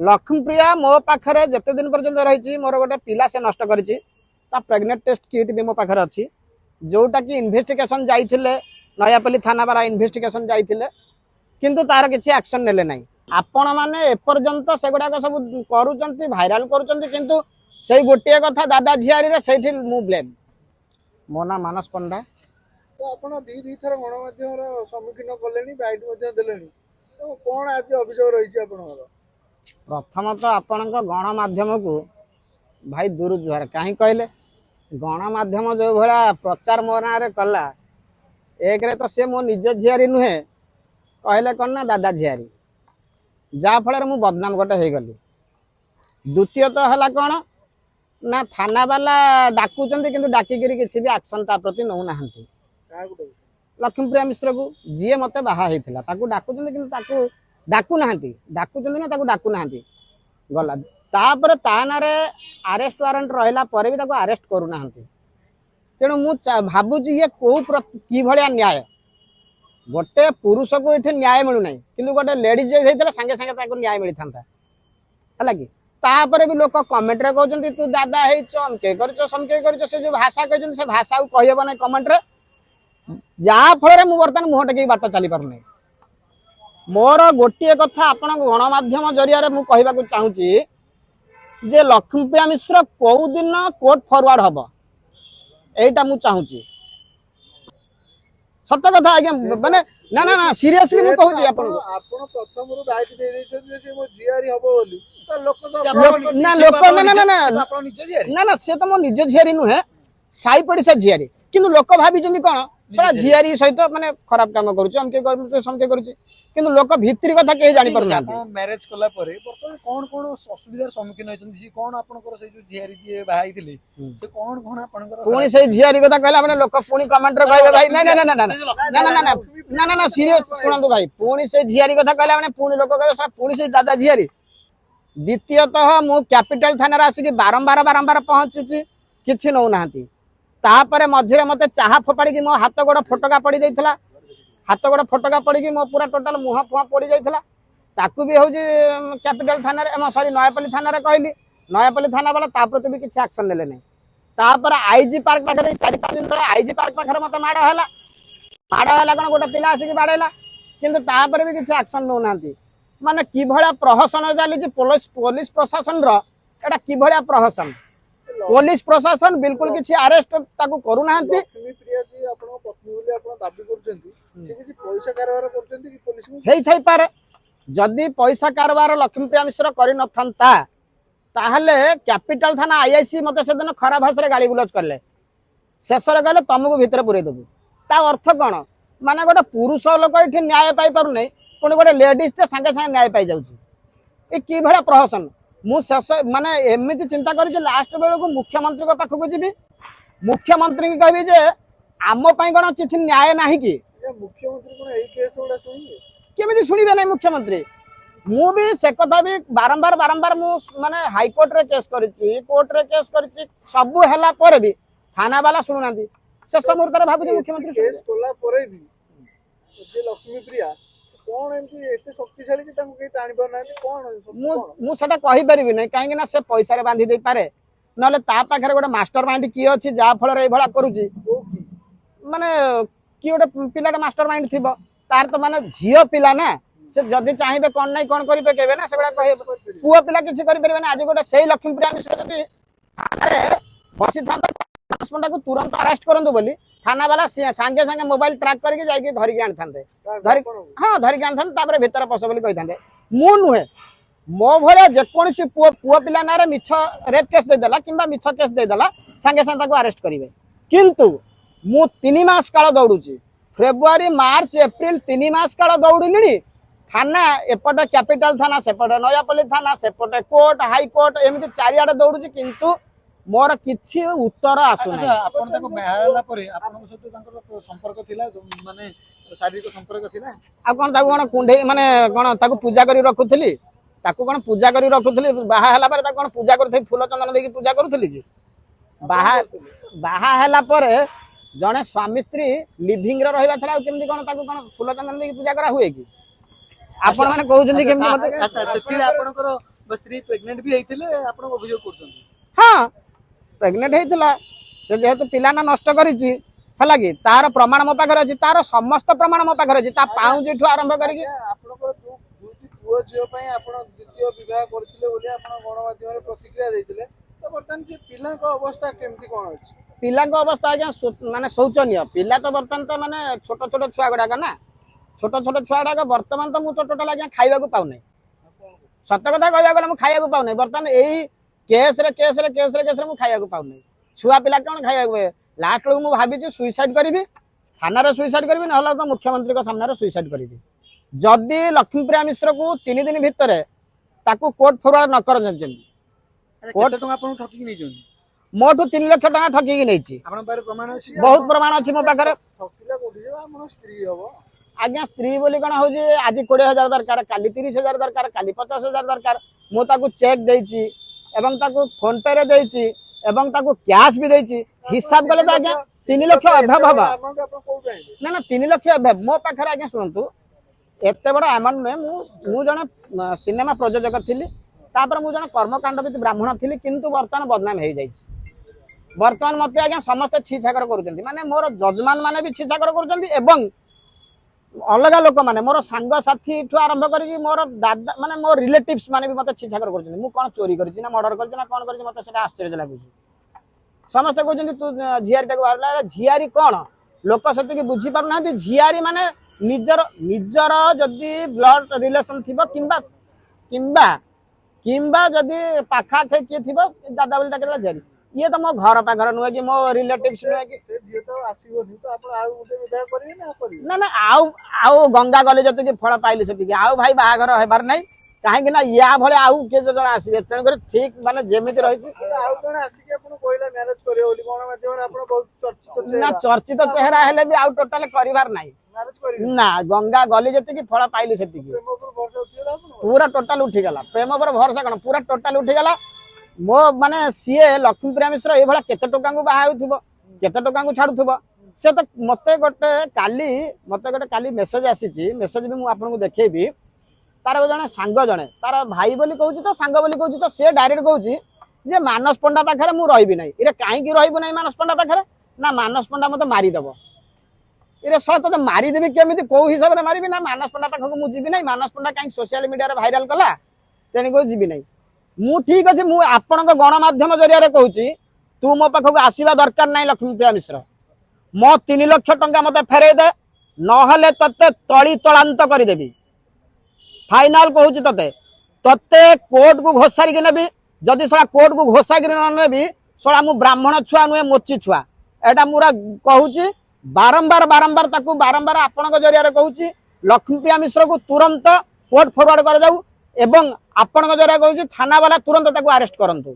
लक्ष्मीप्रिया मो पाखे जिते दिन पर्यटन रही मोर गोटे पिला से नष्ट कर प्रेगनेंट टेस्ट किट भी मो पाखे अच्छी जोटा कि इन्वेस्टिगेशन जाइए नयापल्ली थाना बाला इन्वेस्टिगेशन जाइए किंतु तार किसी एक्शन नेले नहीं आपण मैंने एपर्यंत से गुड़ाक सब करुँच भाइराल करुँच से गोटे कथा दादा झियारी से मु ब्लेम मो ना मानस पंडा तो आप दी थर गणमाध्यम सम्मुखीन कले बैठ दे तो कौन आज अभियोग रही प्रथम तो आपण गणमाध्यम को भाई दूर जुहार कहीं कहले गणमाध्यम जो भाया प्रचार मो ना कला एक रे तो सी मो निज झियारी नुहे कहले कौन ना दादा झियारी जहाँफल मु बदनाम गोटे हो गली द्वितीय तो है कौन ना थाना वाला डाकुचंती किंतु डाकिकी किसी भी एक्शन ता प्रति नौ ना लक्ष्मीप्रिया मिश्र को जी मत बाहा डाकुचंती किंतु डाकू ना डाकुचंती ना डाकू ना गला तापर ता ना अरेस्ट वारंट रहा पर भी अरेस्ट करूना तेणु मु भावुची ये कौ कि भाया न्याय गोटे पुरुष को ये न्याय मिलूना कि गोटे लेडीज होता सागे सागे न्याय मिलता है कि तापर भी लोक कमेंट रे कहते तू दादा है अमके कर समके कर से जो भाषा कहते से भाषा को कहब ना कमेंट रे जहाँफल मुझे बर्तमान मुह टेक बाट चली पार मोर गोटे कथा आपण गणमाध्यम जरिया मुझे कहवाक चाहूँगी जे लक्ष्मीप्रिया मिश्र कौ दिन कोर्ट फॉरवर्ड हम यहीटा मुझे चाहूँगी सत कथा आज्ञा माने ना ना ना सीरियसली मु कहूँ आपण प्रथम बैठ दे मो झियारी हम बोली तो लोक ना लोक ना ना ना ना ना से तो मो निज झियारी नुहे साई पड़िसा झियारी किंतु लोक भाभी कौन सारा झियारी सहित माने खराब काम करूछ हमके करूछ समके करूछ किंतु लोक भित्री कथा के जानि पर ना मैरिज कला परे बर्तमान कोन कोन असुविधार सम्मुखीन होइछन जी कोन आपनकर से जो झियारी जे बाहाई थिले से कोन कोन आपनकर पुणी से झियारी कथा कहला माने लोक पुणी कमेंट रे कहबे भाई ना ना ना ना ना ना ना ना ना ना ना सीरियस सुनंतु भाई पुणी से झियारी कथा कहला माने पुणी लोक कहबे सारा पुणी से दादा झियारी द्वितीयतः मु कैपिटल थाना आसिक बारंबार बारंबार पहुंचुची किछि नौ नाहंती तापर मझिरे मते चाहा फोपाड़ी की मो हाथ गोड़ फटका पड़ी जाइथला हाथ गोड़ फटका पड़ी मो पूरा टोटाल मुह फुआ पड़ी जाइथला ताकू भी होजी कैपिटल थाना रे सॉरी नयापल्ली थाना रे कहली नयापल्ली थाना वाला ता प्रति भी किछि एक्शन लेले नै तापर आईजी पार्क पाखरे 4-5 दिन तळे आईजी पार्क पाखरे मते माडा हला कोन गोटा पिला आसी बाडेला किंतु तापर भी किछि एक्शन नो नांती माने कि भळा प्रहसन जाली पुलिस प्रशासन रो एटा कि भळा प्रहसन पुलिस प्रशासन बिल्कुल किसी अरेस्ट ताकू करू नाहंती लक्ष्मीप्रिया जी आपन पत्नी बोली आपन दाबी करछंती से किसी पैसा कारोबार करछंती कि पुलिस को हेई थाई पारे जदी पैसा कारोबार लक्ष्मीप्रिया मिश्र करि नथंता ताहले कैपिटल थाना आईआईसी मते से दिन खराब भाषा रे गाली गुलज करले शेष रे कहले तुमको भीतर पुरे देबू ता अर्थ कोन माने गोटे पुरुष लोक एठी न्याय पाई पारु नै कोन गोटे लेडीज ते संगे संगे न्याय पाई जाउची ए की भला प्रहसन मु शेष माने एमिति चिंता करी लास्ट बेल को मुख्यमंत्री को पाखक जी मुख्यमंत्री की कहबी जे आम पई कोन किछि न्याय नाही कि मुख्यमंत्री कोन एई केस उडा सुनिए केमिति सुनिबे नै मुख्यमंत्री मु भी से कथा भी बारंबार बारंबार मु माने हाई कोर्ट रे केस करिछि कोर्ट रे केस करिछि सब हला पर भी थाना वाला सुनु नांती शेष मुहूर्त रे भाबु मुख्यमंत्री केस कोला पर भी जे लक्ष्मीप्रिया कौन एमती एते शक्तिशाली जे तांको के टाणी पर नांती कौन मु सेटा कहि परिबि नै काहे ना से पैसा रे बांधी दे पारे नले ता पाखरे गोटे मास्टर माइंड की अछि जा फल रे भला करूची माने की गोटे पिलाटा मास्टर माइंड थिबो तार तो माने झियो पिला ना से जदी चाहिबे कोन नै कोन करि पेकेबे ना सेबडा कहि पुओ पिला किछि करि परिबे ना आज गोटे सेही लक्ष्मीप्रिया मिश्र जदी अरे बसी थांता ट्रांसपोंडा को तुरंत अरेस्ट करंदो बोली थाना वाला सांगे सांगे मोबाइल ट्रैक करके जाके धरिक आनथांते धरि हां धरिक आनथांते तापर भीतर पस बोली कहिथांते मु नुहे मो भले जेकोसी पुओ पिला नारे मिछ रेप केस दे देला किंबा मिछ केस दे देला सांगे सांगे ताको अरेस्ट करिवे किंतु मु 3 मास काल दौड़ुची फेब्रुआरी मार्च एप्रिल 3 मास काल दौड़िलिनी थाना एपटे कैपिटल थाना सेपटे नयापल्ली थाना सेपटे कोर्ट हाई कोर्ट एमिति चारियाडे दौड़ुची किंतु मोर किछि उत्तर आसु नै आपन ताको मेहरला परे आपन सहित तांकर संपर्क थिला माने शारीरिक संपर्क थिला आ कोन ताको कोन कुंडे माने कोन ताको पूजा करी रखुथली ताको कोन पूजा करी रखुथली बाहा हला पर ताको कोन पूजा करथि फूल चंदन देकी पूजा करूथली कि बाहा हला पर जने स्वामी स्त्री लिविंग रे रहबा छला केमदी कोन ताको कोन फूल चंदन देकी पूजा करा हुए कि आपण माने कहउछन्ती केमदी मते अच्छा सेतिर आपनकर स्त्री प्रेग्नेंट भी होइथिले आपण अभियोग करछन। हाँ प्रेग्नेंट होता से जेहेतु पिला ना नष्ट करिछि हला कि तार प्रमाण मो पाखरे अछि तार समस्त प्रमाण मो पाखरे अछि ता पाउंजिठु आरंभ करिकि आपनकर दुईटी पुओ झियो पई आपण द्वितीय विवाह करथिले बोली आपण गणमाध्यम रे प्रतिक्रिया दैथिले तो बर्तमान जे पिला को अवस्था केमती कोन अछि पिला अवस्था आज्ञा माने शौचनीय पिला तो बर्तमान तो माने छोट छोट छुआ गुड़ाक ना छोट छोट छुआ गुड़ाक बर्तमान तो मुझे टोटाल आज्ञा खाइबा पाऊना सत कथा कहवा गले खाइबा पाऊना बर्तमान यही केस रे मु खाइबा पाऊना छुआ पिला कौन खाइबा लास्ट बेलू मुझे भावी सुइसाइड करी थाना सुइसाइड करी ना तो मुख्यमंत्री सामने सुइसाइड करी जदि लक्ष्मीप्रिया मिश्र को 3 दिन भितर ताकू कोर्ट फॉरवर्ड न कर कोर्ट टका आपण ठकी नै जोन मोठू 3 लाख टका ठकी नहीं प्रमाण अछि बहुत प्रमाण अच्छी मो पाखे ठकीला कोठी जे हमर स्त्री हबो आज्ञा स्त्री बोली कौन हूँ आज 20,000 दरकार काली 30,000 दरकार काली 50,000 दरकार मुझे चेक देती फोन पे रे देती कैश भी देती हिसाब कले तो आज्ञा 3 लाख अभाव हवा ना ना 3 लाख अभाव मो पाखे आज्ञा शुणु एत बड़ अमाउंट नुहे मु जड़े सिनेमा प्रयोजक थी मुझे कर्मकांड भी ब्राह्मण थी किंतु बर्तमान बदनाम हो जाइए बर्तमान मत आज्ञा समस्ते छीछाकर कर माने मोर जजमान माने भी छीछाकर कर अलग लोक मैंने मोर सांग साथी ठू आरंभ करी मोर दादा माने मोर रिलेटिव्स माने भी मत छीछाकर कर चोरी करना मर्डर करना कौन कर मत आश्चर्य लगुच समस्ते कहते तू झियारी टाक बाहर झियारी कौन लोक से बुझी पार ना झियारी माने निजर निजर जदि ब्लड रिलेशन थी किंबा किंबा जदि पाखाखे किए थी दादा बोली डाक झियारी ये तो मो घर पाखर नुहे कि मो रिलेटिव्स नुहे कि से जे तो आसीबोनी तो आपण आ उठे विवाह करिवे ना करिवे ना ना आउ गंगा गले जति फल पाइले सेति आउ भाई बाहागर हेबार नै काहे कि ना या भले आउ के जण आसीबे तन कर ठीक माने जेमिति रहिछि आउ जण आसी के आपण कोइला मैनेज करियो बोली कोन माध्यम रे आपण बहुत चर्चित ना चर्चित चेहरा हेले भी आउ टोटल करिवार नै मैनेज करिवे ना गंगा गले जति फल पाइले सेति प्रेम पर भरोसा उठिला आपण पूरा टोटल उठी गला प्रेम पर भरोसा कोन पूरा टोटल उठी गला मो माने सीए लक्ष्मीप्रिया मिश्र ये भाया केते टोका को बाहा होथिबो केते टोका को छाडुथिबो से तो मते गोटे काली मेसेज आसीची मेसेज भी मु आपन को देखेबी तार जने सांग जने तार भाई बोली कहूची तो सांग बोली कहूची तो से डायरेक्ट कहूची जे मानस पंडा पाखरे मु रहिबी नै इरे काहे की रहिबो नै मानस पंडा पाखरे ना मानस पंडा मते मारी दबो इरे सत तो मारी देबी केमिति को हिसाब रे मारिबी ना मानस पंडा पाखको मु जिबी नै मानस पंडा काहे सोशल मीडिया रे वायरल कला तेनी को जिबी नै मु ठीक अच्छे मु आपण गणमाध्यम जरिया कहूँ तू मो पाखक आसवा दरकार ना लक्ष्मीप्रिया मिश्र मो 3 लाख टंका मत फेरे दे नहले तते तली तलांत करदेवी फाइनाल कहूँ तते कोर्ट को घोषारिक नेबी जदि सला कोर्ट को घोषारिक न नेबी सला मु ब्राह्मण छुआ नुहे मोची छुआ एटा मुरा कहूँ बारंबार बारंबार ताकू बारंबार आपण जरिया कहूँ लक्ष्मीप्रिया मिश्र को तुरंत कोर्ट फॉरवर्ड कर जाऊ एवं आपण जरिया कहूँ थाना वाला तुरंत ताकू अरेस्ट करंतु।